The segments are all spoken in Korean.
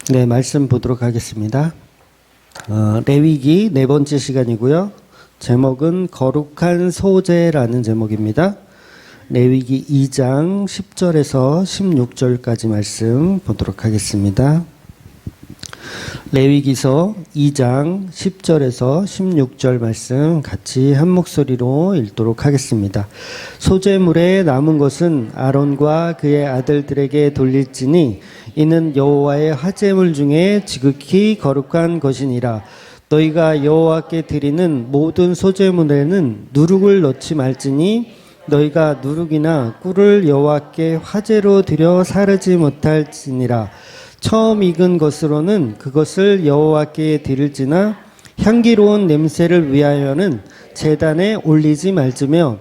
네, 말씀 보도록 하겠습니다. 레위기 네 번째 시간이고요. 제목은 거룩한 소재라는 제목입니다. 레위기 2장 10절에서 16절까지 말씀 보도록 하겠습니다. 레위기서 2장 10절에서 16절 말씀 같이 한 목소리로 읽도록 하겠습니다. 소재물에 남은 것은 아론과 그의 아들들에게 돌릴지니 이는 여호와의 화제물 중에 지극히 거룩한 것이니라. 너희가 여호와께 드리는 모든 소재물에는 누룩을 넣지 말지니 너희가 누룩이나 꿀을 여호와께 화제로 드려 사르지 못할지니라. 처음 익은 것으로는 그것을 여호와께 드릴지나 향기로운 냄새를 위하여는 제단에 올리지 말지며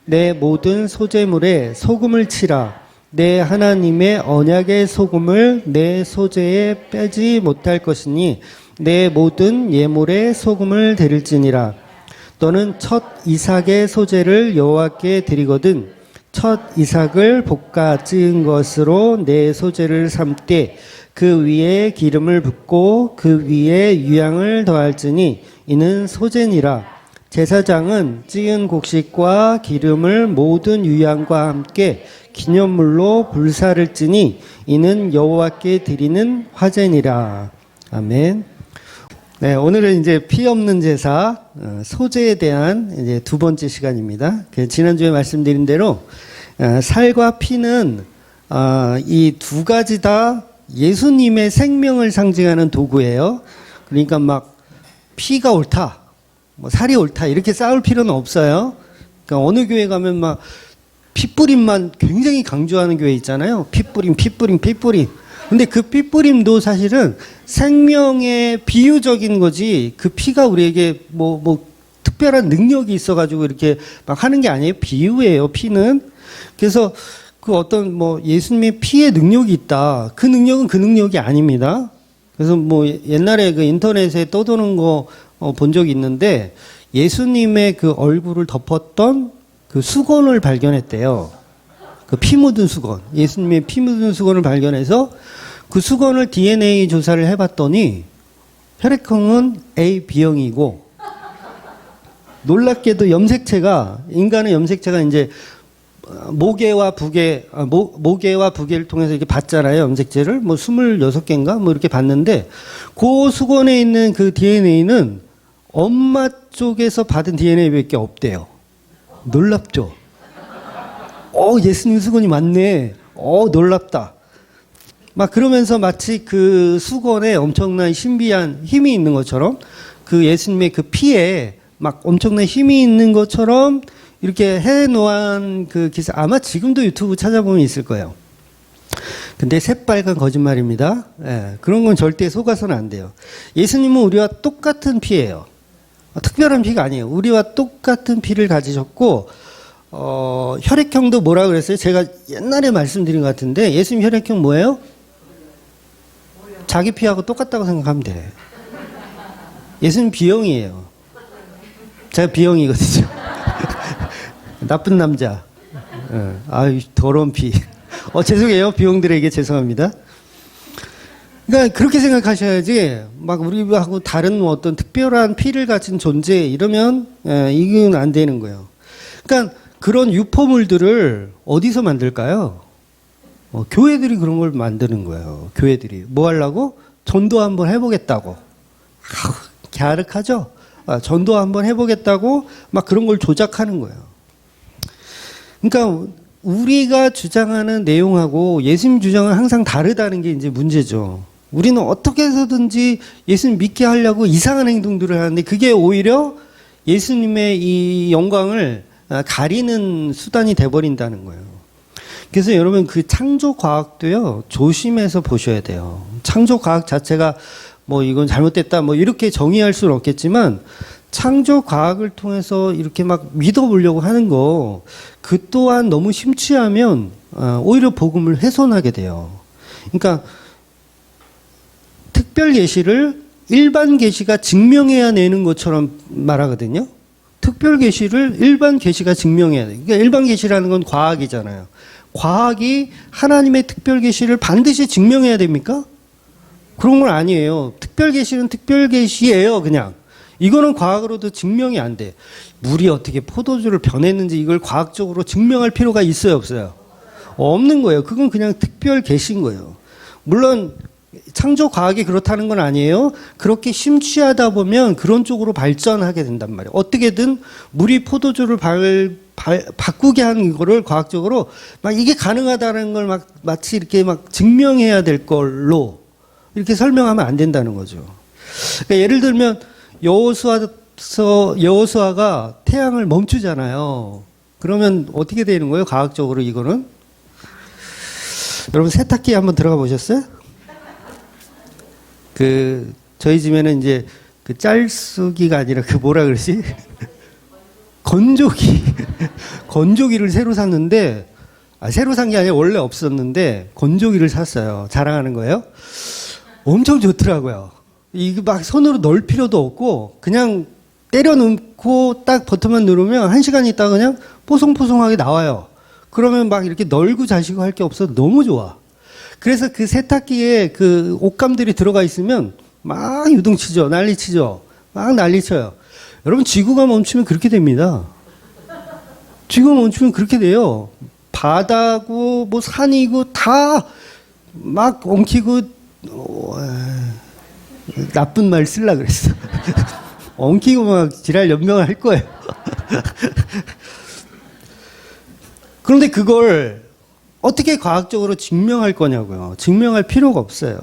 내 모든 소재물에 소금을 치라. 내 하나님의 언약의 소금을 내 소재에 빼지 못할 것이니 내 모든 예물에 소금을 드릴지니라. 너는 첫 이삭의 소재를 여호와께 드리거든 첫 이삭을 볶아 찌은 것으로 내 소재를 삼되 그 위에 기름을 붓고 그 위에 유향을 더할지니 이는 소재니라. 제사장은 찌은 곡식과 기름을 모든 유향과 함께 기념물로 불사를 찌니 이는 여호와께 드리는 화제니라. 아멘. 네, 오늘은 이제 피 없는 제사 소재에 대한 이제 두 번째 시간입니다. 지난주에 말씀드린 대로 살과 피는 이 두 가지 다 예수님의 생명을 상징하는 도구예요. 그러니까 막 피가 옳다, 뭐 살이 옳다 이렇게 싸울 필요는 없어요. 그러니까 어느 교회 가면 막 피뿌림만 굉장히 강조하는 교회 있잖아요. 피뿌림. 근데 그 피뿌림도 사실은 생명의 비유적인 거지 그 피가 우리에게 뭐 특별한 능력이 있어가지고 이렇게 막 하는 게 아니에요. 비유예요, 피는. 그래서 그 어떤 뭐 예수님의 피의 능력이 있다. 그 능력은 그 능력이 아닙니다. 그래서 뭐 옛날에 그 인터넷에 떠도는 거 본 적이 있는데 예수님의 그 얼굴을 덮었던 그 수건을 발견했대요. 그 피 묻은 수건. 예수님의 피 묻은 수건을 발견해서 그 수건을 DNA 조사를 해봤더니 혈액형은 A, B형이고 놀랍게도 인간의 염색체가 이제 모계와 부계를 통해서 이렇게 봤잖아요. 염색체를. 뭐 26개인가? 뭐 이렇게 봤는데 그 수건에 있는 그 DNA는 엄마 쪽에서 받은 DNA밖에 없대요. 놀랍죠? 예수님 수건이 맞네. 놀랍다. 막 그러면서 마치 그 수건에 엄청난 신비한 힘이 있는 것처럼 그 예수님의 그 피에 막 엄청난 힘이 있는 것처럼 이렇게 해놓은 그 기사 아마 지금도 유튜브 찾아보면 있을 거예요. 근데 새빨간 거짓말입니다. 그런 건 절대 속아서는 안 돼요. 예수님은 우리와 똑같은 피예요. 특별한 피가 아니에요. 우리와 똑같은 피를 가지셨고 혈액형도 뭐라 그랬어요? 제가 옛날에 말씀드린 것 같은데 예수님 혈액형 뭐예요? 자기 피하고 똑같다고 생각하면 돼. 예수님 B형이에요. 제가 B형이거든요. 나쁜 남자. 아유, 더러운 피. 죄송해요. B형들에게 죄송합니다. 그러니까 그렇게 생각하셔야지 막 우리하고 다른 어떤 특별한 피를 가진 존재 이러면 이건 안 되는 거예요. 그러니까 그런 유포물들을 어디서 만들까요? 교회들이 그런 걸 만드는 거예요. 교회들이. 뭐 하려고? 전도 한번 해보겠다고. 갸륵하죠? 전도 한번 해보겠다고 막 그런 걸 조작하는 거예요. 그러니까 우리가 주장하는 내용하고 예수님 주장은 항상 다르다는 게 이제 문제죠. 우리는 어떻게 해서든지 예수님 믿게 하려고 이상한 행동들을 하는데 그게 오히려 예수님의 이 영광을 가리는 수단이 돼버린다는 거예요. 그래서 여러분 그 창조과학도요 조심해서 보셔야 돼요. 창조과학 자체가 뭐 이건 잘못됐다 뭐 이렇게 정의할 수는 없겠지만 창조과학을 통해서 이렇게 막 믿어보려고 하는 거 그 또한 너무 심취하면 오히려 복음을 훼손하게 돼요. 그러니까 특별 계시를 일반 계시가 증명해야 내는 것처럼 말하거든요. 특별 계시를 일반 계시가 증명해야 돼. 그러니까 일반 계시라는 건 과학이잖아요. 과학이 하나님의 특별 계시를 반드시 증명해야 됩니까? 그런 건 아니에요. 특별 계시는 특별 계시예요, 그냥. 이거는 과학으로도 증명이 안 돼. 물이 어떻게 포도주를 변했는지 이걸 과학적으로 증명할 필요가 있어요, 없어요? 없는 거예요. 그건 그냥 특별 계신 거예요. 물론 창조 과학이 그렇다는 건 아니에요. 그렇게 심취하다 보면 그런 쪽으로 발전하게 된단 말이에요. 어떻게든 물이 포도주를 바꾸게 하는 거를 과학적으로 막 이게 가능하다는 걸 막 마치 이렇게 막 증명해야 될 걸로 이렇게 설명하면 안 된다는 거죠. 그러니까 예를 들면 여호수아가 태양을 멈추잖아요. 그러면 어떻게 되는 거예요? 과학적으로 이거는? 여러분 세탁기에 한번 들어가 보셨어요? 저희 집에는 이제 그 짤수기가 아니라 그 뭐라 그러지? 건조기를 새로 샀는데, 새로 산 게 아니라 원래 없었는데 건조기를 샀어요. 자랑하는 거예요. 엄청 좋더라고요. 이거 막 손으로 넣을 필요도 없고 그냥 때려 넣고 딱 버튼만 누르면 1시간 있다가 그냥 뽀송뽀송하게 나와요. 그러면 막 이렇게 널고 자시고 할 게 없어서 너무 좋아. 그래서 그 세탁기에 그 옷감들이 들어가 있으면 막 유동치죠. 난리치죠. 막 난리쳐요. 여러분 지구가 멈추면 그렇게 됩니다. 지구가 멈추면 그렇게 돼요. 바다고 뭐 산이고 다 막 엉키고 나쁜 말 쓰려고 그랬어. 엉키고 막 지랄 연명을 할 거예요. 그런데 그걸 어떻게 과학적으로 증명할 거냐고요. 증명할 필요가 없어요.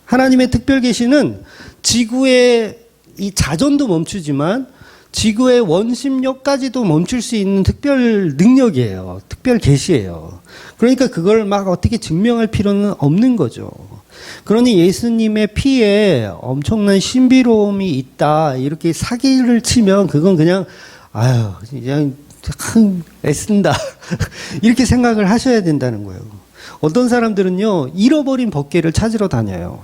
하나님의 특별 계시는 지구의 이 자전도 멈추지만 지구의 원심력까지도 멈출 수 있는 특별 능력이에요. 특별 계시예요. 그러니까 그걸 막 어떻게 증명할 필요는 없는 거죠. 그러니 예수님의 피에 엄청난 신비로움이 있다 이렇게 사기를 치면 그건 그냥 그냥 애쓴다 이렇게 생각을 하셔야 된다는 거예요. 어떤 사람들은요 잃어버린 법궤를 찾으러 다녀요.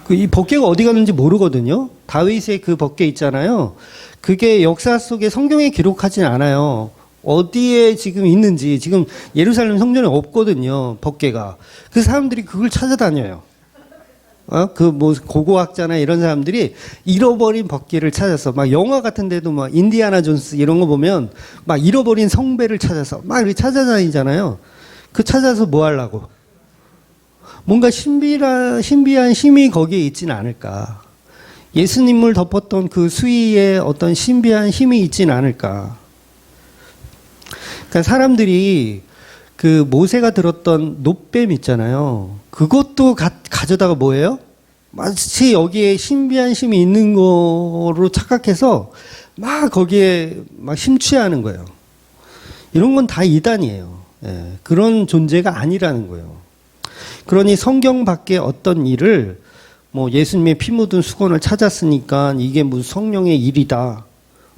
이 법궤가 어디 갔는지 모르거든요. 다윗의 그 법궤 있잖아요. 그게 역사 속에 성경에 기록하진 않아요. 어디에 지금 있는지. 지금 예루살렘 성전에 없거든요, 법궤가. 그 사람들이 그걸 찾아다녀요. 뭐 고고학자나 이런 사람들이 잃어버린 법궤를 찾아서 막 영화 같은 데도 막 인디아나 존스 이런 거 보면 막 잃어버린 성배를 찾아서 막 이렇게 찾아다니잖아요. 그 찾아서 뭐 하려고? 뭔가 신비한 힘이 거기에 있지는 않을까. 예수님을 덮었던 그 수위에 어떤 신비한 힘이 있지는 않을까. 그러니까 사람들이 그 모세가 들었던 놋뱀 있잖아요. 그것도 가져다가 뭐예요? 마치 여기에 신비한 힘이 있는 거로 착각해서 막 거기에 막 심취하는 거예요. 이런 건 다 이단이에요. 그런 존재가 아니라는 거예요. 그러니 성경 밖에 어떤 일을 뭐 예수님의 피 묻은 수건을 찾았으니까 이게 무슨 성령의 일이다.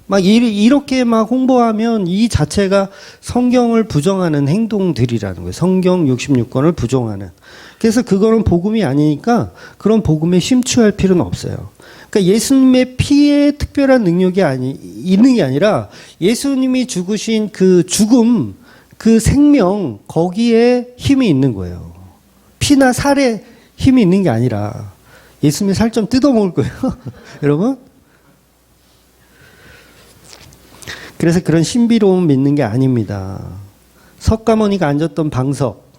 막 이렇게 막 홍보하면 이 자체가 성경을 부정하는 행동들이라는 거예요. 성경 66권을 부정하는. 그래서 그거는 복음이 아니니까 그런 복음에 심취할 필요는 없어요. 그러니까 예수님의 피에 특별한 능력이 있는 게 아니라 예수님이 죽으신 그 죽음, 그 생명, 거기에 힘이 있는 거예요. 피나 살에 힘이 있는 게 아니라 예수님의 살 좀 뜯어먹을 거예요. 여러분? 그래서 그런 신비로움 믿는 게 아닙니다. 석가모니가 앉았던 방석.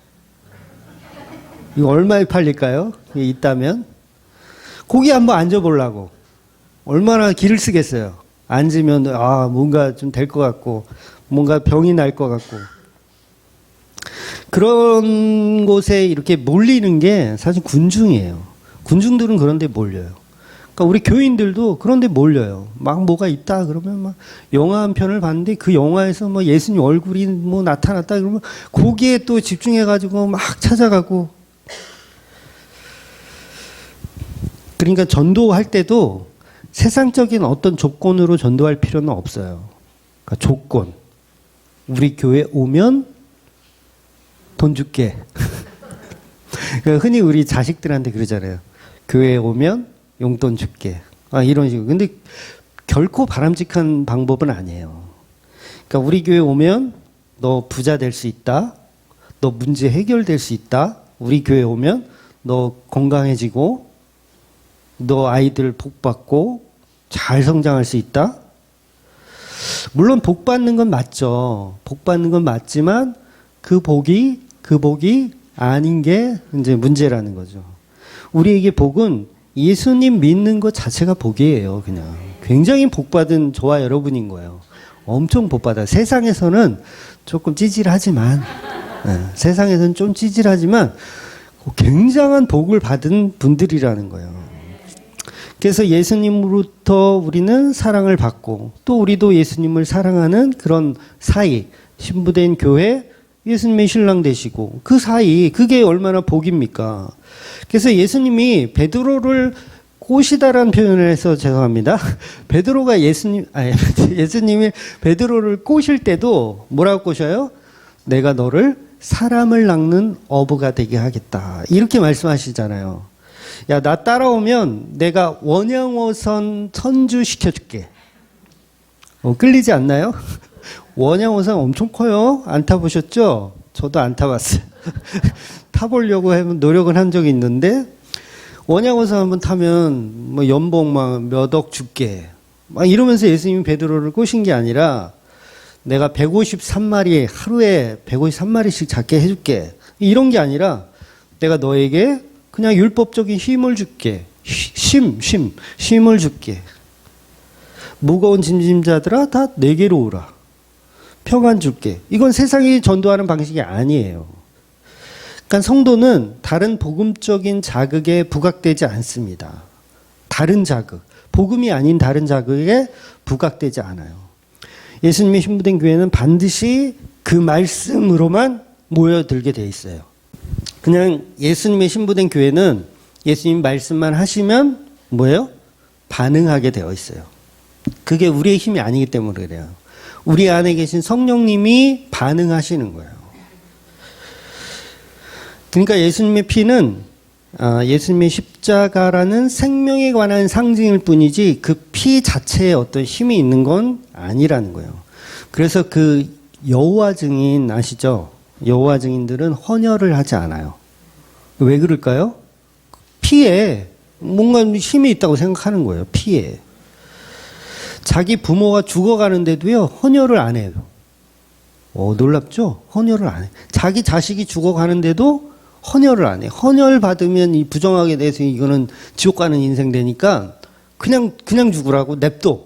이거 얼마에 팔릴까요? 이게 있다면? 거기 한번 앉아보려고. 얼마나 기를 쓰겠어요. 앉으면, 뭔가 좀 될 것 같고, 뭔가 병이 날 것 같고. 그런 곳에 이렇게 몰리는 게 사실 군중이에요. 군중들은 그런 데 몰려요. 그러니까 우리 교인들도 그런 데 몰려요. 막 뭐가 있다 그러면 막 영화 한 편을 봤는데 그 영화에서 뭐 예수님 얼굴이 뭐 나타났다 그러면 거기에 또 집중해가지고 막 찾아가고. 그러니까 전도할 때도 세상적인 어떤 조건으로 전도할 필요는 없어요. 그러니까 조건. 우리 교회 오면 돈 줄게. 그러니까 흔히 우리 자식들한테 그러잖아요. 교회에 오면 용돈 줄게. 이런 식으로. 근데 결코 바람직한 방법은 아니에요. 그러니까 우리 교회 오면 너 부자 될 수 있다. 너 문제 해결될 수 있다. 우리 교회 오면 너 건강해지고 너 아이들 복 받고 잘 성장할 수 있다? 물론 복 받는 건 맞죠. 복 받는 건 맞지만 그 복이 아닌 게 이제 문제라는 거죠. 우리에게 복은 예수님 믿는 것 자체가 복이에요. 그냥 굉장히 복 받은 저와 여러분인 거예요. 엄청 복 받아. 세상에서는 조금 찌질하지만 세상에서는 좀 찌질하지만 굉장한 복을 받은 분들이라는 거예요. 그래서 예수님으로부터 우리는 사랑을 받고 또 우리도 예수님을 사랑하는 그런 사이, 신부된 교회, 예수님의 신랑 되시고 그 사이, 그게 얼마나 복입니까? 그래서 예수님이 베드로를 꼬시다라는 표현을 해서 죄송합니다. 베드로가 예수님이 베드로를 꼬실 때도 뭐라고 꼬셔요? 내가 너를 사람을 낚는 어부가 되게 하겠다. 이렇게 말씀하시잖아요. 야, 나 따라오면 내가 원양어선 천주 시켜줄게. 끌리지 않나요? 원양어선 엄청 커요. 안 타보셨죠? 저도 안 타봤어요. 타보려고 노력을 한 적이 있는데 원양어선 한번 타면 뭐 연봉 막 몇 억 줄게. 막 이러면서 예수님이 베드로를 꼬신 게 아니라 내가 153마리 하루에 153마리씩 잡게 해줄게. 이런 게 아니라 내가 너에게 그냥 율법적인 힘을 줄게. 힘을 줄게. 무거운 짐짐자들아 다 내게로 오라. 평안 줄게. 이건 세상이 전도하는 방식이 아니에요. 그러니까 성도는 다른 복음적인 자극에 부각되지 않습니다. 다른 자극, 복음이 아닌 다른 자극에 부각되지 않아요. 예수님의 신부된 교회는 반드시 그 말씀으로만 모여들게 돼 있어요. 그냥 예수님의 신부된 교회는 예수님 말씀만 하시면 뭐예요? 반응하게 되어 있어요. 그게 우리의 힘이 아니기 때문에 그래요. 우리 안에 계신 성령님이 반응하시는 거예요. 그러니까 예수님의 피는 예수님의 십자가라는 생명에 관한 상징일 뿐이지 그 피 자체에 어떤 힘이 있는 건 아니라는 거예요. 그래서 그 여호와 증인 아시죠? 여호와 증인들은 헌혈을 하지 않아요. 왜 그럴까요? 피에 뭔가 힘이 있다고 생각하는 거예요. 피에. 자기 부모가 죽어가는데도요, 헌혈을 안 해요. 놀랍죠? 헌혈을 안 해. 자기 자식이 죽어가는데도 헌혈을 안 해. 헌혈 받으면 이 부정하게 돼서 이거는 지옥 가는 인생 되니까 그냥 죽으라고 냅둬.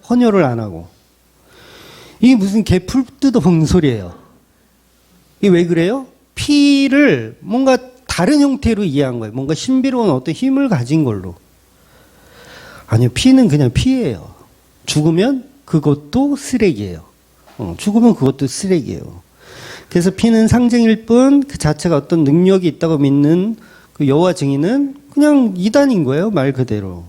헌혈을 안 하고. 이게 무슨 개 풀 뜯어 먹는 소리예요. 이게 왜 그래요? 피를 뭔가 다른 형태로 이해한 거예요. 뭔가 신비로운 어떤 힘을 가진 걸로. 아니요, 피는 그냥 피예요. 죽으면 그것도 쓰레기예요. 죽으면 그것도 쓰레기예요. 그래서 피는 상징일 뿐 그 자체가 어떤 능력이 있다고 믿는 그 여호와 증인은 그냥 이단인 거예요, 말 그대로.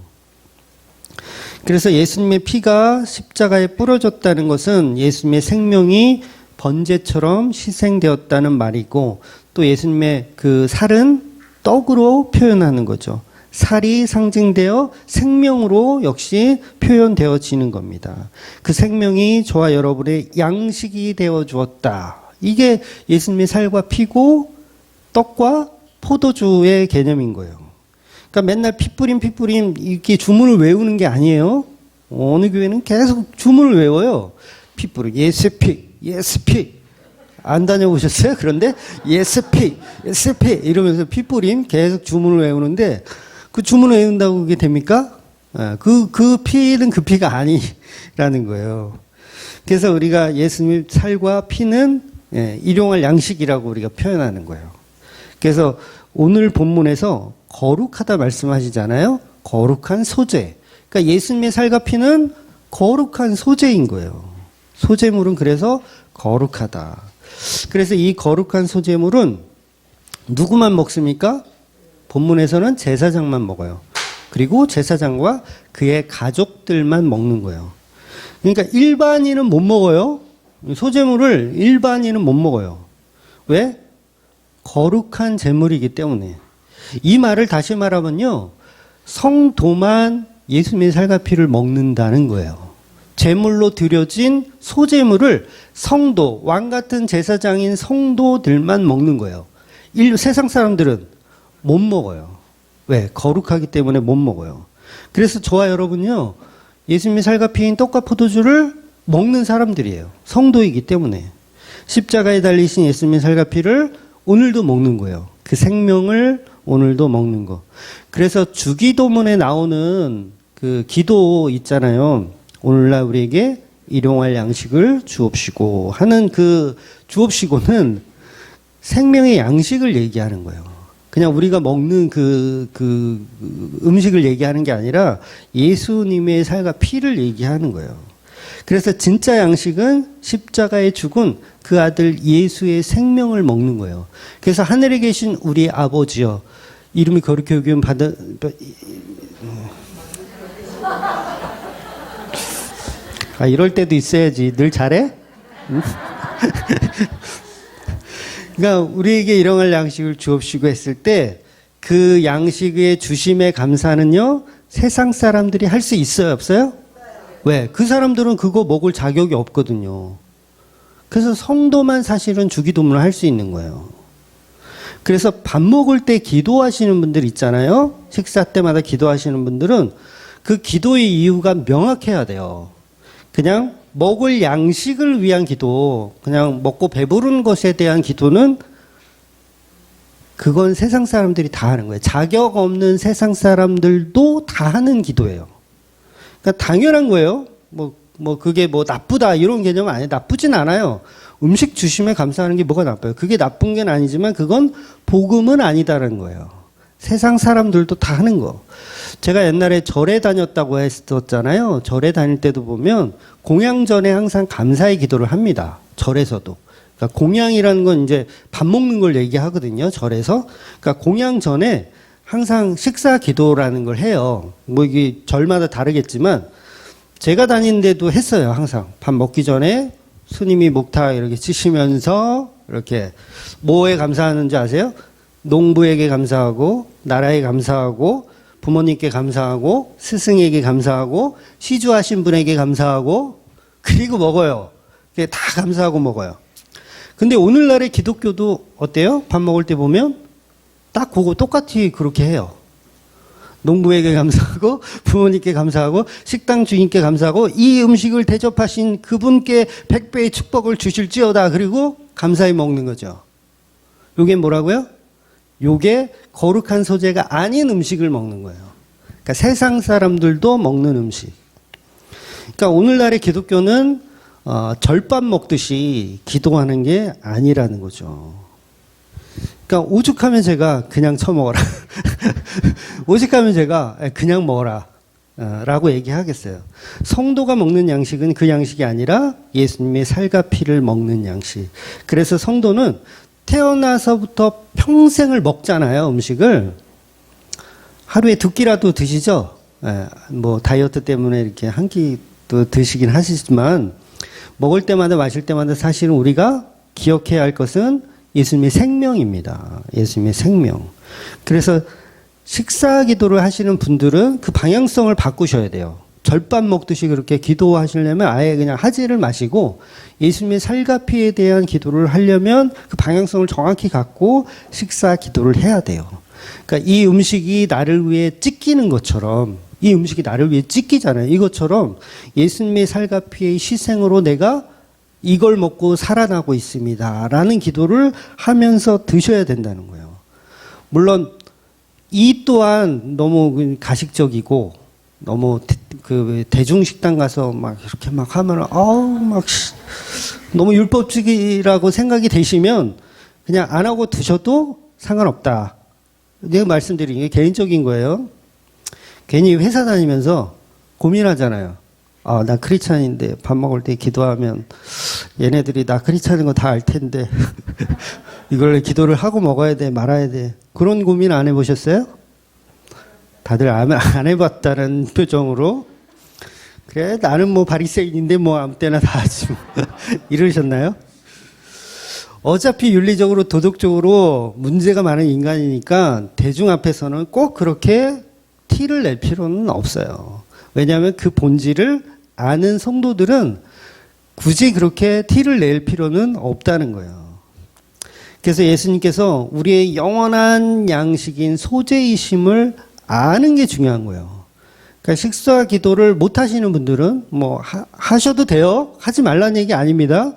그래서 예수님의 피가 십자가에 뿌려졌다는 것은 예수님의 생명이 번제처럼 희생되었다는 말이고, 또 예수님의 그 살은 떡으로 표현하는 거죠. 살이 상징되어 생명으로 역시 표현되어지는 겁니다. 그 생명이 저와 여러분의 양식이 되어 주었다. 이게 예수님의 살과 피고 떡과 포도주의 개념인 거예요. 그러니까 맨날 피뿌림 이렇게 주문을 외우는 게 아니에요. 어느 교회는 계속 주문을 외워요. 피뿌림, 예스피. 안 다녀보셨어요? 그런데 예스피 이러면서 피뿌림 계속 주문을 외우는데 그 주문을 외운다고 그게 됩니까? 그 피는 그 피가 아니라는 거예요. 그래서 우리가 예수님의 살과 피는 일용할 양식이라고 우리가 표현하는 거예요. 그래서 오늘 본문에서 거룩하다 말씀하시잖아요. 거룩한 소재. 그러니까 예수님의 살과 피는 거룩한 소재인 거예요. 소재물은 그래서 거룩하다. 그래서 이 거룩한 소재물은 누구만 먹습니까? 본문에서는 제사장만 먹어요. 그리고 제사장과 그의 가족들만 먹는 거예요. 그러니까 일반인은 못 먹어요. 소재물을 일반인은 못 먹어요. 왜? 거룩한 제물이기 때문에. 이 말을 다시 말하면요, 성도만 예수님의 살과 피를 먹는다는 거예요. 제물로 드려진 소제물을 성도, 왕 같은 제사장인 성도들만 먹는 거예요. 세상 사람들은 못 먹어요. 왜? 거룩하기 때문에 못 먹어요. 그래서 저와 여러분요, 예수님의 살과 피인 떡과 포도주를 먹는 사람들이에요. 성도이기 때문에. 십자가에 달리신 예수님의 살과 피를 오늘도 먹는 거예요. 그 생명을 오늘도 먹는 거. 그래서 주기도문에 나오는 그 기도 있잖아요. 오늘날 우리에게 일용할 양식을 주옵시고 하는 그 주옵시고는 생명의 양식을 얘기하는 거예요. 그냥 우리가 먹는 그 음식을 얘기하는 게 아니라 예수님의 살과 피를 얘기하는 거예요. 그래서 진짜 양식은 십자가에 죽은 그 아들 예수의 생명을 먹는 거예요. 그래서 하늘에 계신 우리 아버지여, 이름이 거룩히 여김 받은, 이럴 때도 있어야지. 늘 잘해? 응? 그러니까 우리에게 일용할 양식을 주옵시고 했을 때 그 양식의 주심에 감사는요, 세상 사람들이 할 수 있어요, 없어요? 왜? 그 사람들은 그거 먹을 자격이 없거든요. 그래서 성도만 사실은 주기도문을 할 수 있는 거예요. 그래서 밥 먹을 때 기도하시는 분들 있잖아요. 식사 때마다 기도하시는 분들은 그 기도의 이유가 명확해야 돼요. 그냥 먹을 양식을 위한 기도, 그냥 먹고 배부른 것에 대한 기도는 그건 세상 사람들이 다 하는 거예요. 자격 없는 세상 사람들도 다 하는 기도예요. 그러니까 당연한 거예요. 그게 나쁘다 이런 개념은 아니에요. 나쁘진 않아요. 음식 주심에 감사하는 게 뭐가 나빠요? 그게 나쁜 게 아니지만 그건 복음은 아니다라는 거예요. 세상 사람들도 다 하는 거. 제가 옛날에 절에 다녔다고 했었잖아요. 절에 다닐 때도 보면 공양 전에 항상 감사의 기도를 합니다. 절에서도. 그러니까 공양이라는 건 이제 밥 먹는 걸 얘기하거든요. 절에서. 그러니까 공양 전에 항상 식사 기도라는 걸 해요. 이게 절마다 다르겠지만 제가 다니는 데도 했어요. 항상 밥 먹기 전에 스님이 목탁 이렇게 치시면서 이렇게 뭐에 감사하는지 아세요? 농부에게 감사하고 나라에 감사하고 부모님께 감사하고 스승에게 감사하고 시주하신 분에게 감사하고 그리고 먹어요. 다 감사하고 먹어요. 근데 오늘날의 기독교도 어때요? 밥 먹을 때 보면 딱 그거 똑같이 그렇게 해요. 농부에게 감사하고 부모님께 감사하고 식당 주인께 감사하고 이 음식을 대접하신 그분께 100배의 축복을 주실지어다. 그리고 감사히 먹는 거죠. 요게 뭐라고요? 요게 거룩한 소재가 아닌 음식을 먹는 거예요. 그러니까 세상 사람들도 먹는 음식. 그러니까 오늘날의 기독교는 절밥 먹듯이 기도하는 게 아니라는 거죠. 그러니까 오죽하면 제가 그냥 처먹어라. 오죽하면 제가 그냥 먹어라. 라고 얘기하겠어요. 성도가 먹는 양식은 그 양식이 아니라 예수님의 살과 피를 먹는 양식. 그래서 성도는 태어나서부터 평생을 먹잖아요, 음식을. 하루에 2끼라도 드시죠? 다이어트 때문에 이렇게 한 끼도 드시긴 하시지만, 먹을 때마다 마실 때마다 사실은 우리가 기억해야 할 것은 예수님의 생명입니다. 예수님의 생명. 그래서 식사 기도를 하시는 분들은 그 방향성을 바꾸셔야 돼요. 절밥 먹듯이 그렇게 기도하시려면 아예 그냥 하지를 마시고 예수님의 살과 피에 대한 기도를 하려면 그 방향성을 정확히 갖고 식사 기도를 해야 돼요. 그러니까 이 음식이 나를 위해 찢기는 것처럼, 이 음식이 나를 위해 찢기잖아요. 이것처럼 예수님의 살과 피의 희생으로 내가 이걸 먹고 살아나고 있습니다. 라는 기도를 하면서 드셔야 된다는 거예요. 물론 이 또한 너무 가식적이고 너무 대중식당 가서 막 이렇게 막 하면 너무 율법적이라고 생각이 되시면 그냥 안 하고 드셔도 상관없다. 내가 말씀드린 게 개인적인 거예요. 괜히 회사 다니면서 고민하잖아요. 나 크리스찬인데 밥 먹을 때 기도하면 얘네들이 나 크리스찬인 거 다 알 텐데 이걸 기도를 하고 먹어야 돼 말아야 돼. 그런 고민 안 해보셨어요? 다들 안 해봤다는 표정으로 그래 나는 바리새인인데 아무 때나 다 하지 이러셨나요? 어차피 윤리적으로 도덕적으로 문제가 많은 인간이니까 대중 앞에서는 꼭 그렇게 티를 낼 필요는 없어요. 왜냐하면 그 본질을 아는 성도들은 굳이 그렇게 티를 낼 필요는 없다는 거예요. 그래서 예수님께서 우리의 영원한 양식인 소재이심을 아는 게 중요한 거예요. 그러니까 식사 기도를 못 하시는 분들은 뭐 하셔도 돼요. 하지 말라는 얘기 아닙니다.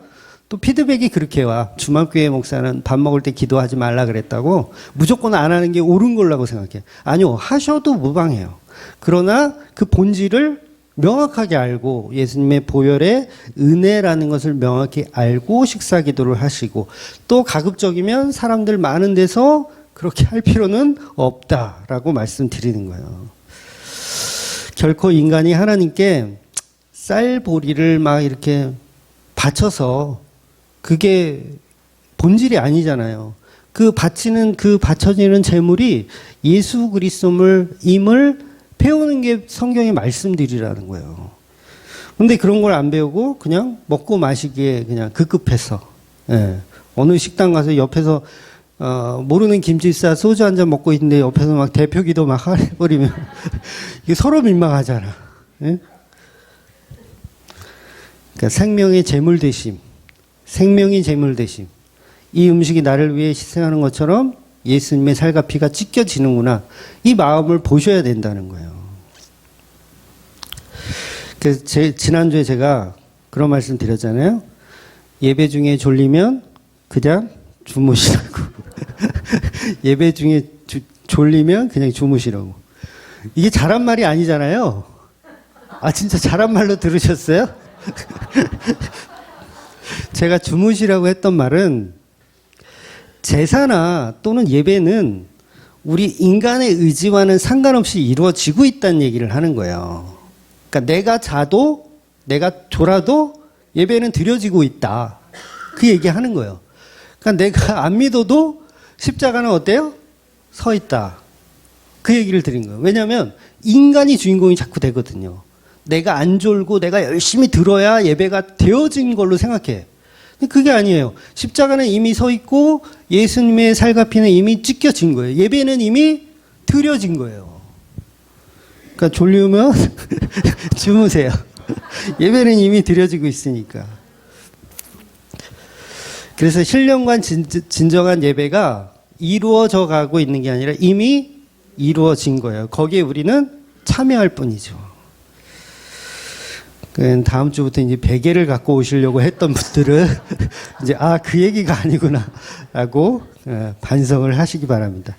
또 피드백이 그렇게 와. 주말교회 목사는 밥 먹을 때 기도하지 말라 그랬다고 무조건 안 하는 게 옳은 걸라고 생각해. 아니요. 하셔도 무방해요. 그러나 그 본질을 명확하게 알고 예수님의 보혈의 은혜라는 것을 명확히 알고 식사 기도를 하시고 또 가급적이면 사람들 많은 데서 그렇게 할 필요는 없다라고 말씀드리는 거예요. 결코 인간이 하나님께 쌀보리를 막 이렇게 바쳐서 그게 본질이 아니잖아요. 그 바쳐지는 제물이 예수 그리스도임을 배우는 게 성경의 말씀들이라는 거예요. 근데 그런 걸 안 배우고 그냥 먹고 마시기에 그냥 급급해서, 예. 어느 식당 가서 옆에서, 모르는 김치싸 소주 한 잔 먹고 있는데 옆에서 막 대표 기도 막 해버리면 이게 서로 민망하잖아. 예? 그러니까 생명의 제물 되심, 생명이 제물 되심. 이 음식이 나를 위해 희생하는 것처럼 예수님의 살과 피가 찢겨지는구나. 이 마음을 보셔야 된다는 거예요. 그래서 지난주에 제가 그런 말씀 드렸잖아요. 예배 중에 졸리면 그냥 주무시라고. 예배 중에 졸리면 그냥 주무시라고. 이게 잘한 말이 아니잖아요. 아, 진짜 잘한 말로 들으셨어요? 제가 주무시라고 했던 말은 제사나 또는 예배는 우리 인간의 의지와는 상관없이 이루어지고 있다는 얘기를 하는 거예요. 그러니까 내가 자도 내가 졸아도 예배는 드려지고 있다. 그 얘기하는 거예요. 그러니까 내가 안 믿어도 십자가는 어때요? 서 있다. 그 얘기를 드린 거예요. 왜냐하면 인간이 주인공이 자꾸 되거든요. 내가 안 졸고 내가 열심히 들어야 예배가 되어진 걸로 생각해. 그게 아니에요. 십자가는 이미 서 있고 예수님의 살과 피는 이미 찢겨진 거예요. 예배는 이미 드려진 거예요. 그러니까 졸리면 주무세요. 예배는 이미 드려지고 있으니까. 그래서 신령과 진정한 예배가 이루어져 가고 있는 게 아니라 이미 이루어진 거예요. 거기에 우리는 참여할 뿐이죠. 다음 주부터 이제 베개를 갖고 오시려고 했던 분들은 이제 그 얘기가 아니구나라고 반성을 하시기 바랍니다.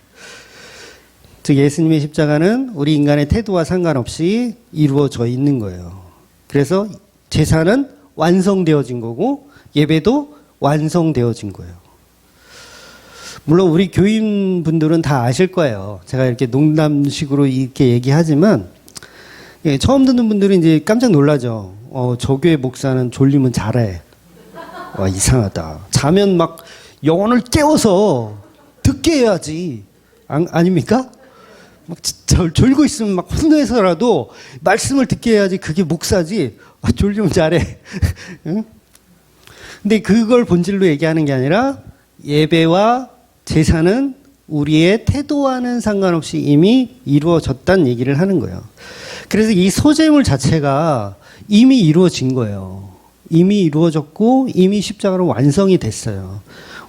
즉 예수님의 십자가는 우리 인간의 태도와 상관없이 이루어져 있는 거예요. 그래서 제사는 완성되어진 거고 예배도 완성되어진 거예요. 물론 우리 교인분들은 다 아실 거예요. 제가 이렇게 농담식으로 이렇게 얘기하지만 처음 듣는 분들은 이제 깜짝 놀라죠. 저 교회 목사는 졸리면 잘해. 와, 이상하다. 자면 막 영혼을 깨워서 듣게 해야지. 아닙니까? 막 졸고 있으면 막 혼내서라도 말씀을 듣게 해야지. 그게 목사지. 졸리면 잘해. 응? 근데 그걸 본질로 얘기하는 게 아니라 예배와 제사는 우리의 태도와는 상관없이 이미 이루어졌다는 얘기를 하는 거예요. 그래서 이 소재물 자체가 이미 이루어진 거예요. 이미 이루어졌고 이미 십자가로 완성이 됐어요.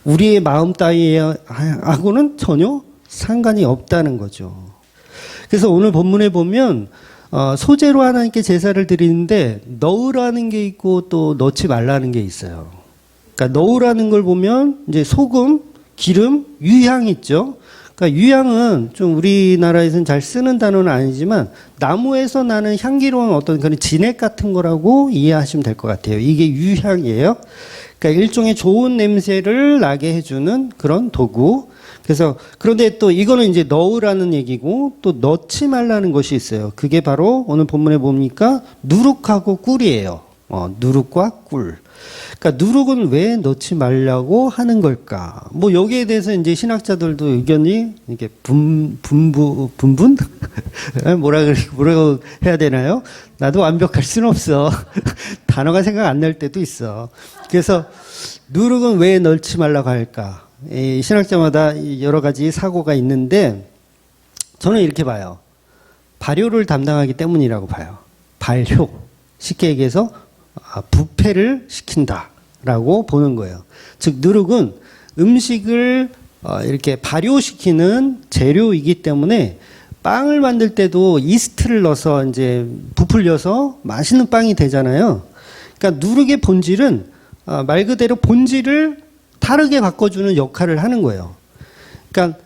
우리의 마음 따위하고는 전혀 상관이 없다는 거죠. 그래서 오늘 본문에 보면 소재로 하나님께 제사를 드리는데 넣으라는 게 있고 또 넣지 말라는 게 있어요. 그러니까 넣으라는 걸 보면 이제 소금, 기름, 유향 있죠. 그러니까 유향은 좀 우리나라에서는 잘 쓰는 단어는 아니지만 나무에서 나는 향기로운 어떤 그런 진액 같은 거라고 이해하시면 될 것 같아요. 이게 유향이에요. 그러니까 일종의 좋은 냄새를 나게 해주는 그런 도구. 그래서 그런데 또 이거는 이제 넣으라는 얘기고 또 넣지 말라는 것이 있어요. 그게 바로 오늘 본문에 보니까 누룩하고 꿀이에요. 누룩과 꿀. 그러니까 누룩은 왜 넣지 말라고 하는 걸까? 뭐 여기에 대해서 이제 신학자들도 의견이 이렇게 분분 뭐라고 해야 되나요? 나도 완벽할 수는 없어. 단어가 생각 안 날 때도 있어. 그래서 누룩은 왜 넣지 말라고 할까? 이 신학자마다 여러 가지 사고가 있는데 저는 이렇게 봐요. 발효를 담당하기 때문이라고 봐요. 발효. 쉽게 얘기해서 부패를 시킨다라고 보는 거예요. 즉 누룩은 음식을 이렇게 발효시키는 재료이기 때문에 빵을 만들 때도 이스트를 넣어서 이제 부풀려서 맛있는 빵이 되잖아요. 그러니까 누룩의 본질은 말 그대로 본질을 다르게 바꿔주는 역할을 하는 거예요. 그러니까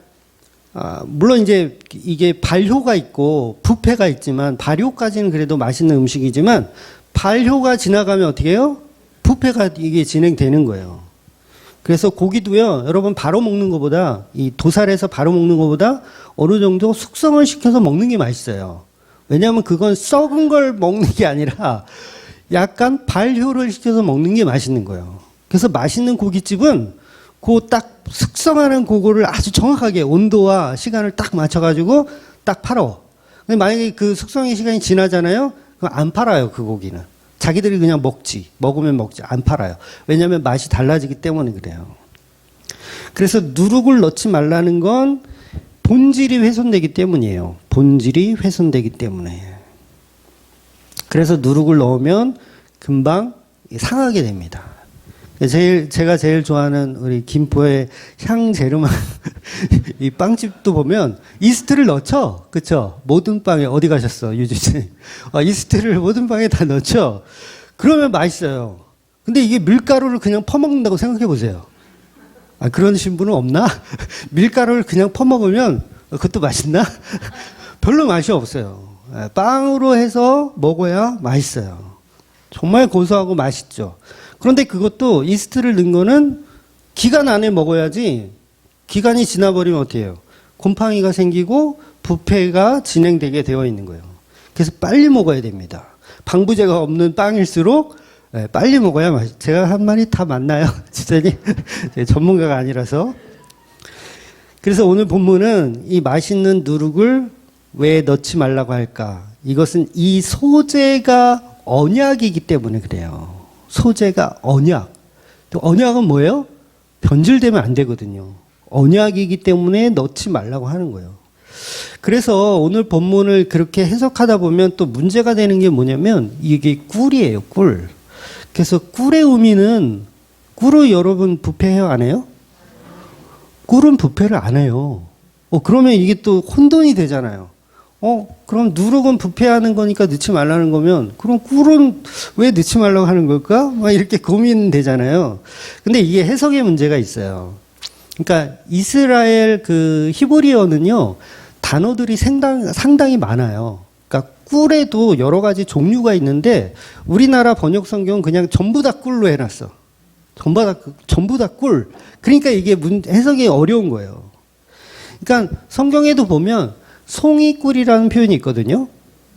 물론 이제 이게 발효가 있고 부패가 있지만 발효까지는 그래도 맛있는 음식이지만 발효가 지나가면 어떻게 해요? 부패가 이게 진행되는 거예요. 그래서 고기도요, 여러분 바로 먹는 것보다 이 도살에서 바로 먹는 것보다 어느 정도 숙성을 시켜서 먹는 게 맛있어요. 왜냐하면 그건 썩은 걸 먹는 게 아니라 약간 발효를 시켜서 먹는 게 맛있는 거예요. 그래서 맛있는 고깃집은 그 딱 숙성하는 그거를 아주 정확하게 온도와 시간을 딱 맞춰가지고 딱 팔어. 근데 만약에 그 숙성의 시간이 지나잖아요? 그럼 안 팔아요, 그 고기는. 자기들이 그냥 먹지. 먹으면 먹지. 안 팔아요. 왜냐하면 맛이 달라지기 때문에 그래요. 그래서 누룩을 넣지 말라는 건 본질이 훼손되기 때문이에요. 본질이 훼손되기 때문에. 그래서 누룩을 넣으면 금방 상하게 됩니다. 제가 제일 좋아하는 우리 김포의 향제르만 이 빵집도 보면 이스트를 넣죠? 그쵸? 모든 빵에 어디 가셨어, 유주씨? 이스트를 모든 빵에 다 넣죠? 그러면 맛있어요. 근데 이게 밀가루를 그냥 퍼먹는다고 생각해 보세요. 그러신 분은 없나? 밀가루를 그냥 퍼먹으면 그것도 맛있나? 별로 맛이 없어요. 빵으로 해서 먹어야 맛있어요. 정말 고소하고 맛있죠. 그런데 그것도 이스트를 넣은 거는 기간 안에 먹어야지 기간이 지나버리면 어떻게 해요? 곰팡이가 생기고 부패가 진행되게 되어 있는 거예요. 그래서 빨리 먹어야 됩니다. 방부제가 없는 빵일수록 빨리 먹어야 맛있어요. 제가 한 말이 다 맞나요? 지사님? 전문가가 아니라서. 그래서 오늘 본문은 이 맛있는 누룩을 왜 넣지 말라고 할까? 이것은 이 소재가 언약이기 때문에 그래요. 소재가 언약. 또 언약은 뭐예요? 변질되면 안 되거든요. 언약이기 때문에 넣지 말라고 하는 거예요. 그래서 오늘 본문을 그렇게 해석하다 보면 또 문제가 되는 게 뭐냐면 이게 꿀이에요, 꿀. 그래서 꿀의 의미는 꿀을 여러분 부패해요, 안 해요? 꿀은 부패를 안 해요. 그러면 이게 또 혼돈이 되잖아요. 그럼 누룩은 부패하는 거니까 넣지 말라는 거면, 그럼 꿀은 왜 넣지 말라고 하는 걸까? 막 이렇게 고민되잖아요. 근데 이게 해석의 문제가 있어요. 그러니까 이스라엘 그 히브리어는요, 단어들이 상당히 많아요. 그러니까 꿀에도 여러 가지 종류가 있는데, 우리나라 번역 성경은 그냥 전부 다 꿀로 해놨어. 전부 다 꿀. 그러니까 이게 해석이 어려운 거예요. 그러니까 성경에도 보면, 송이꿀이라는 표현이 있거든요.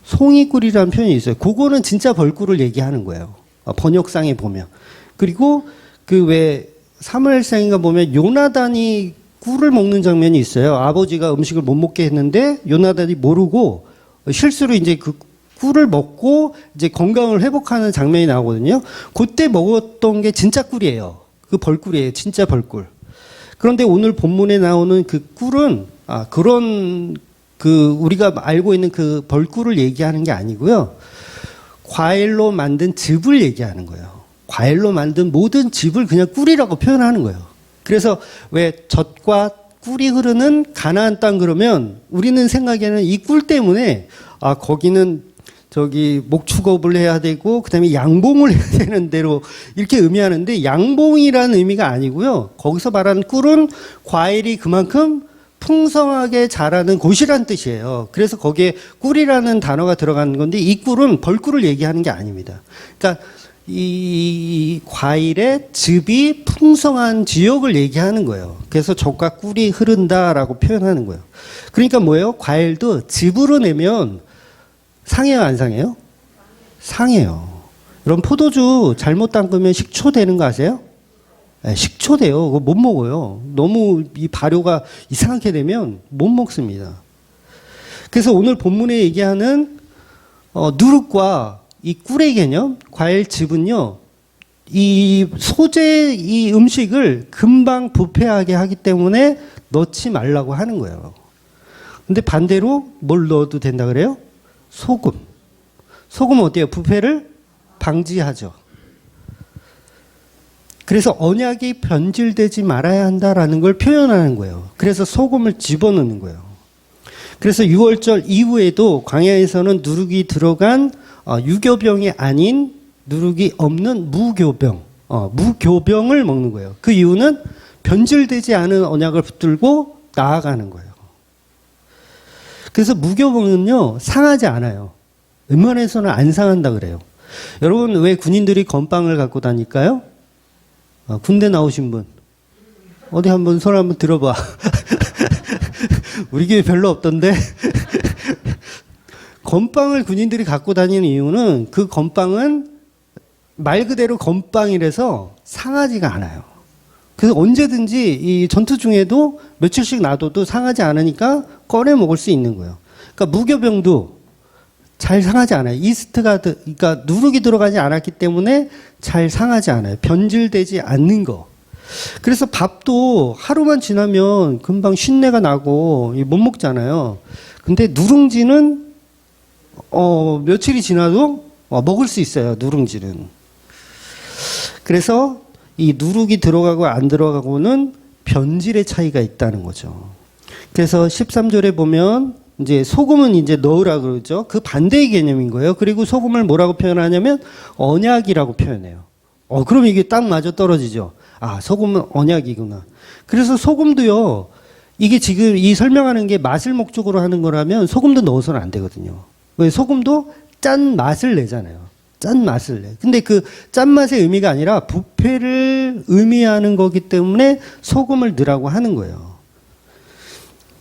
송이꿀이라는 표현이 있어요. 그거는 진짜 벌꿀을 얘기하는 거예요. 번역상에 보면. 그리고 그 왜 사무엘상인가 보면 요나단이 꿀을 먹는 장면이 있어요. 아버지가 음식을 못 먹게 했는데 요나단이 모르고 실수로 이제 그 꿀을 먹고 이제 건강을 회복하는 장면이 나오거든요. 그때 먹었던 게 진짜 꿀이에요. 그 벌꿀이에요. 진짜 벌꿀. 그런데 오늘 본문에 나오는 그 꿀은 그런 우리가 알고 있는 그 벌꿀을 얘기하는 게 아니고요. 과일로 만든 즙을 얘기하는 거예요. 과일로 만든 모든 즙을 그냥 꿀이라고 표현하는 거예요. 그래서 왜 젖과 꿀이 흐르는 가나안 땅 그러면 우리는 생각에는 이 꿀 때문에 거기는 목축업을 해야 되고 그다음에 양봉을 해야 되는 대로 이렇게 의미하는데 양봉이라는 의미가 아니고요. 거기서 말하는 꿀은 과일이 그만큼 풍성하게 자라는 곳이란 뜻이에요. 그래서 거기에 꿀이라는 단어가 들어가는 건데 이 꿀은 벌꿀을 얘기하는 게 아닙니다. 그러니까 이 과일의 즙이 풍성한 지역을 얘기하는 거예요. 그래서 젖과 꿀이 흐른다라고 표현하는 거예요. 그러니까 뭐예요? 과일도 즙으로 내면 상해요, 안 상해요? 상해요. 여러분 포도주 잘못 담그면 식초 되는 거 아세요? 식초 돼요. 그거 못 먹어요. 너무 이 발효가 이상하게 되면 못 먹습니다. 그래서 오늘 본문에 얘기하는 누룩과 이 꿀의 개념, 과일즙은요, 이 소재, 이 음식을 금방 부패하게 하기 때문에 넣지 말라고 하는 거예요. 근데 반대로 뭘 넣어도 된다 그래요? 소금. 소금은 어때요? 부패를 방지하죠. 그래서 언약이 변질되지 말아야 한다라는 걸 표현하는 거예요. 그래서 소금을 집어넣는 거예요. 그래서 6월절 이후에도 광야에서는 누룩이 들어간 유교병이 아닌 누룩이 없는 무교병, 무교병을 먹는 거예요. 그 이유는 변질되지 않은 언약을 붙들고 나아가는 거예요. 그래서 무교병은요, 상하지 않아요. 웬만해서는 안 상한다 그래요. 여러분, 왜 군인들이 건빵을 갖고 다닐까요? 군대 나오신 분. 어디 한번 손 한번 들어봐. 우리 교회 별로 없던데. 건빵을 군인들이 갖고 다니는 이유는 그 건빵은 말 그대로 건빵이라서 상하지가 않아요. 그래서 언제든지 이 전투 중에도 며칠씩 놔둬도 상하지 않으니까 꺼내 먹을 수 있는 거예요. 그러니까 무교병도 잘 상하지 않아요. 그러니까 누룩이 들어가지 않았기 때문에 잘 상하지 않아요. 변질되지 않는 거. 그래서 밥도 하루만 지나면 금방 쉰내가 나고 못 먹잖아요. 근데 누룽지는 며칠이 지나도 먹을 수 있어요. 누룽지는. 그래서 이 누룩이 들어가고 안 들어가고는 변질의 차이가 있다는 거죠. 그래서 13절에 보면 이제 소금은 이제 넣으라 그러죠. 그 반대의 개념인 거예요. 그리고 소금을 뭐라고 표현하냐면 언약이라고 표현해요. 그럼 이게 딱 맞아 떨어지죠. 소금은 언약이구나. 그래서 소금도요, 이게 지금 이 설명하는 게 맛을 목적으로 하는 거라면 소금도 넣어서는 안 되거든요. 왜? 소금도 짠 맛을 내잖아요. 짠 맛을 내. 근데 그 짠맛의 의미가 아니라 부패를 의미하는 거기 때문에 소금을 넣으라고 하는 거예요.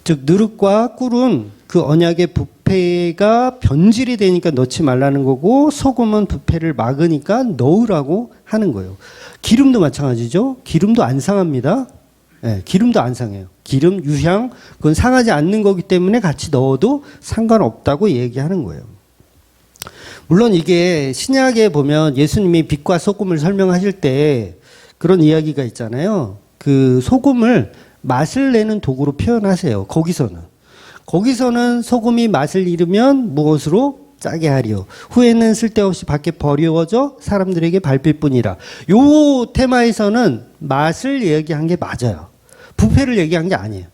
즉, 누룩과 꿀은 그 언약의 부패가 변질이 되니까 넣지 말라는 거고, 소금은 부패를 막으니까 넣으라고 하는 거예요. 기름도 마찬가지죠. 기름도 안 상합니다. 네, 기름도 안 상해요. 기름, 유향, 그건 상하지 않는 거기 때문에 같이 넣어도 상관없다고 얘기하는 거예요. 물론 이게 신약에 보면 예수님이 빛과 소금을 설명하실 때 그런 이야기가 있잖아요. 그 소금을 맛을 내는 도구로 표현하세요. 거기서는 소금이 맛을 잃으면 무엇으로 짜게 하리요. 후에는 쓸데없이 밖에 버려져 사람들에게 밟힐 뿐이라. 요 테마에서는 맛을 얘기한 게 맞아요. 부패를 얘기한 게 아니에요.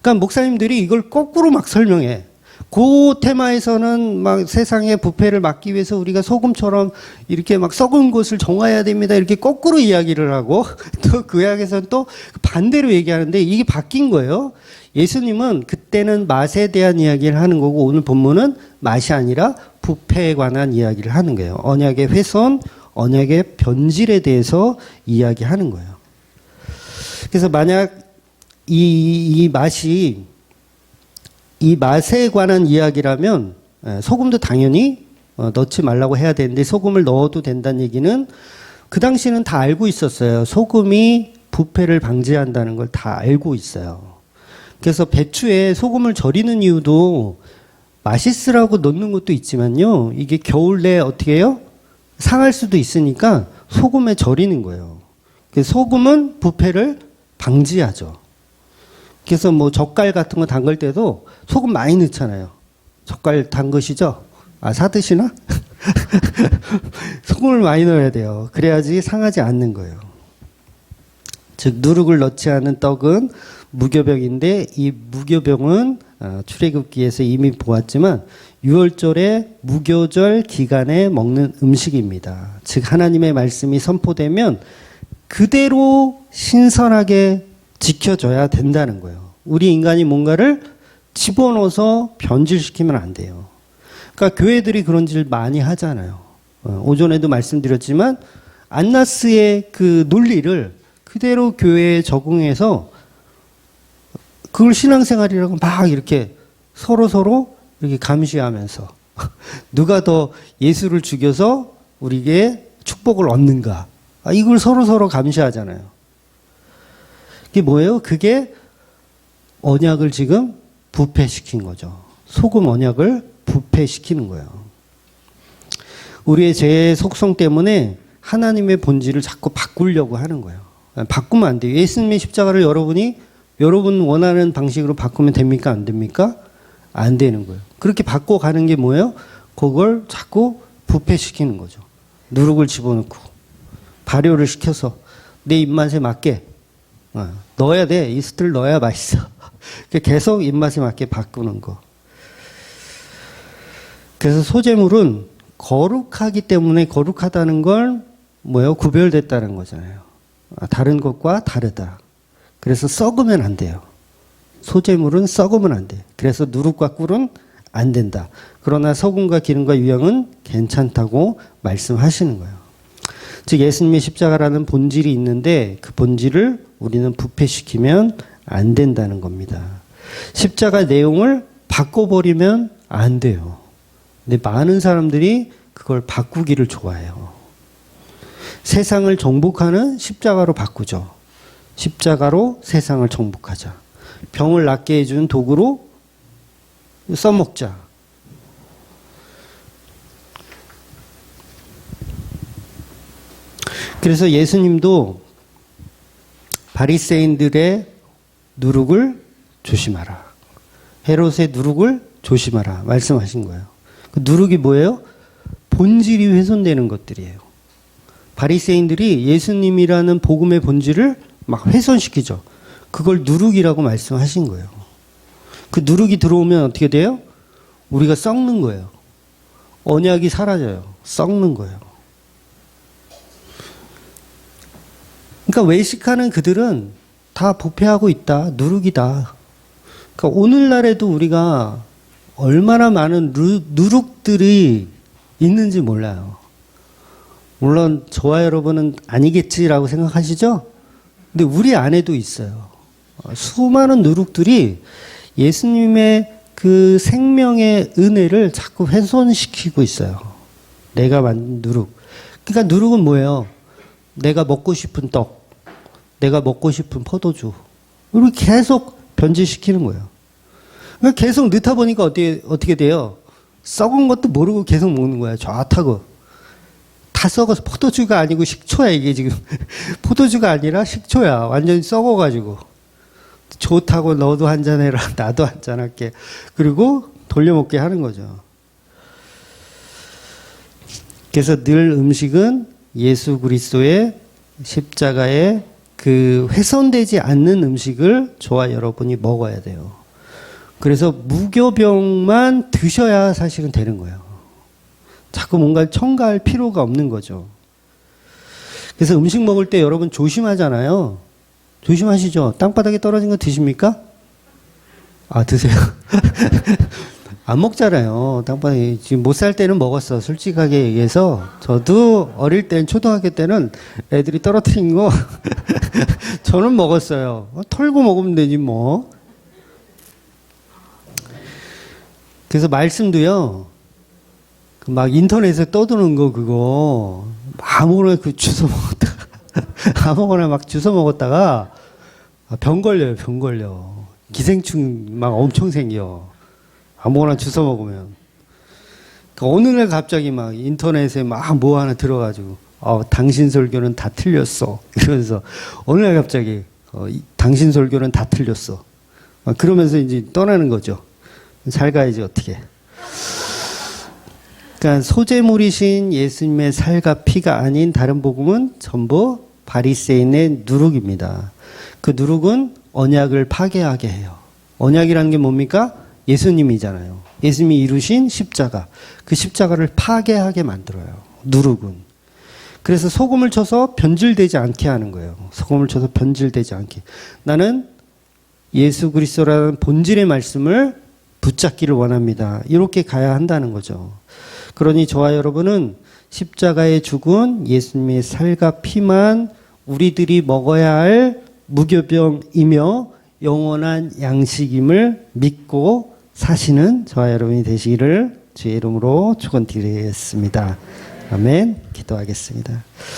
그러니까 목사님들이 이걸 거꾸로 막 설명해. 그 테마에서는 막 세상의 부패를 막기 위해서 우리가 소금처럼 이렇게 막 썩은 것을 정화해야 됩니다. 이렇게 거꾸로 이야기를 하고 또 그 약에서는 또 반대로 얘기하는데 이게 바뀐 거예요. 예수님은 그때는 맛에 대한 이야기를 하는 거고 오늘 본문은 맛이 아니라 부패에 관한 이야기를 하는 거예요. 언약의 훼손, 언약의 변질에 대해서 이야기하는 거예요. 그래서 만약 이 맛에 관한 이야기라면 소금도 당연히 넣지 말라고 해야 되는데 소금을 넣어도 된다는 얘기는 그 당시는 다 알고 있었어요. 소금이 부패를 방지한다는 걸 다 알고 있어요. 그래서 배추에 소금을 절이는 이유도 맛있으라고 넣는 것도 있지만요. 이게 겨울 내에 어떻게 해요? 상할 수도 있으니까 소금에 절이는 거예요. 그래서 소금은 부패를 방지하죠. 그래서 뭐 젓갈 같은 거 담글 때도 소금 많이 넣잖아요. 젓갈 담그시죠? 사 드시나? 소금을 많이 넣어야 돼요. 그래야지 상하지 않는 거예요. 즉 누룩을 넣지 않은 떡은 무교병인데 이 무교병은 출애굽기에서 이미 보았지만 유월절에 무교절 기간에 먹는 음식입니다. 즉 하나님의 말씀이 선포되면 그대로 신선하게 지켜져야 된다는 거예요. 우리 인간이 뭔가를 집어넣어서 변질시키면 안 돼요. 그러니까 교회들이 그런 짓을 많이 하잖아요. 오전에도 말씀드렸지만 안나스의 그 논리를 그대로 교회에 적응해서 그걸 신앙생활이라고 막 이렇게 서로 이렇게 감시하면서 누가 더 예수를 죽여서 우리에게 축복을 얻는가. 이걸 서로 감시하잖아요. 그게 뭐예요? 그게 언약을 지금 부패시킨 거죠. 소금 언약을 부패시키는 거예요. 우리의 죄의 속성 때문에 하나님의 본질을 자꾸 바꾸려고 하는 거예요. 바꾸면 안 돼요. 예수님의 십자가를 여러분 원하는 방식으로 바꾸면 됩니까? 안 됩니까? 안 되는 거예요. 그렇게 바꿔가는 게 뭐예요? 그걸 자꾸 부패시키는 거죠. 누룩을 집어넣고 발효를 시켜서 내 입맛에 맞게 넣어야 돼. 이스트를 넣어야 맛있어. 계속 입맛에 맞게 바꾸는 거. 그래서 소재물은 거룩하기 때문에 거룩하다는 걸 뭐예요? 구별됐다는 거잖아요. 다른 것과 다르다. 그래서 썩으면 안 돼요. 소재물은 썩으면 안 돼. 그래서 누룩과 꿀은 안 된다. 그러나 소금과 기름과 유향은 괜찮다고 말씀하시는 거예요. 즉 예수님의 십자가라는 본질이 있는데 그 본질을 우리는 부패시키면 안 된다는 겁니다. 십자가 내용을 바꿔버리면 안 돼요. 근데 많은 사람들이 그걸 바꾸기를 좋아해요. 세상을 정복하는 십자가로 바꾸죠. 십자가로 세상을 정복하자. 병을 낫게 해주는 도구로 써먹자. 그래서 예수님도 바리새인들의 누룩을 조심하라. 헤롯의 누룩을 조심하라. 말씀하신 거예요. 그 누룩이 뭐예요? 본질이 훼손되는 것들이에요. 바리새인들이 예수님이라는 복음의 본질을 막 훼손시키죠. 그걸 누룩이라고 말씀하신 거예요. 그 누룩이 들어오면 어떻게 돼요? 우리가 썩는 거예요. 언약이 사라져요. 썩는 거예요. 그러니까 외식하는 그들은 다 부패하고 있다. 누룩이다. 그러니까 오늘날에도 우리가 얼마나 많은 누룩들이 있는지 몰라요. 물론 저와 여러분은 아니겠지라고 생각하시죠? 근데 우리 안에도 있어요. 수많은 누룩들이 예수님의 그 생명의 은혜를 자꾸 훼손시키고 있어요. 내가 만든 누룩. 그러니까 누룩은 뭐예요? 내가 먹고 싶은 떡, 내가 먹고 싶은 포도주. 우리 계속 변질시키는 거예요. 그러니까 계속 넣다 보니까 어떻게 돼요? 썩은 것도 모르고 계속 먹는 거야. 좋다고. 다 썩어서 포도주가 아니고 식초야, 이게 지금. 포도주가 아니라 식초야. 완전히 썩어가지고. 좋다고 너도 한잔 해라. 나도 한잔 할게. 그리고 돌려먹게 하는 거죠. 그래서 늘 음식은 예수 그리스도의 십자가에 그 훼손되지 않는 음식을 저와 여러분이 먹어야 돼요. 그래서 무교병만 드셔야 사실은 되는 거예요. 자꾸 뭔가를 첨가할 필요가 없는 거죠. 그래서 음식 먹을 때 여러분 조심하잖아요. 조심하시죠? 땅바닥에 떨어진 거 드십니까? 아, 드세요. 안 먹잖아요. 땅바닥에. 지금 못 살 때는 먹었어. 솔직하게 얘기해서. 저도 어릴 땐, 초등학교 때는 애들이 떨어뜨린 거 저는 먹었어요. 털고 먹으면 되지 뭐. 그래서 말씀도요. 막 인터넷에 떠드는 거 그거 아무거나 그 주워 먹었다가 아무거나 막 주워 먹었다가 병 걸려요. 병 걸려. 기생충 막 엄청 생겨. 아무거나 주워 먹으면. 그러니까 어느 날 갑자기 막 인터넷에 막 뭐 하나 들어가지고 당신 설교는 다 틀렸어. 이러면서 어느 날 갑자기 당신 설교는 다 틀렸어. 그러면서 이제 떠나는 거죠. 잘 가야지 어떻게. 그러니까 소재물이신 예수님의 살과 피가 아닌 다른 복음은 전부 바리새인의 누룩입니다. 그 누룩은 언약을 파괴하게 해요. 언약이라는 게 뭡니까? 예수님이잖아요. 예수님이 이루신 십자가. 그 십자가를 파괴하게 만들어요. 누룩은. 그래서 소금을 쳐서 변질되지 않게 하는 거예요. 소금을 쳐서 변질되지 않게. 나는 예수 그리스도라는 본질의 말씀을 붙잡기를 원합니다. 이렇게 가야 한다는 거죠. 그러니 저와 여러분은 십자가에 죽은 예수님의 살과 피만 우리들이 먹어야 할 무교병이며 영원한 양식임을 믿고 사시는 저와 여러분이 되시기를 주의 이름으로 축원드리겠습니다. 아멘. 기도하겠습니다.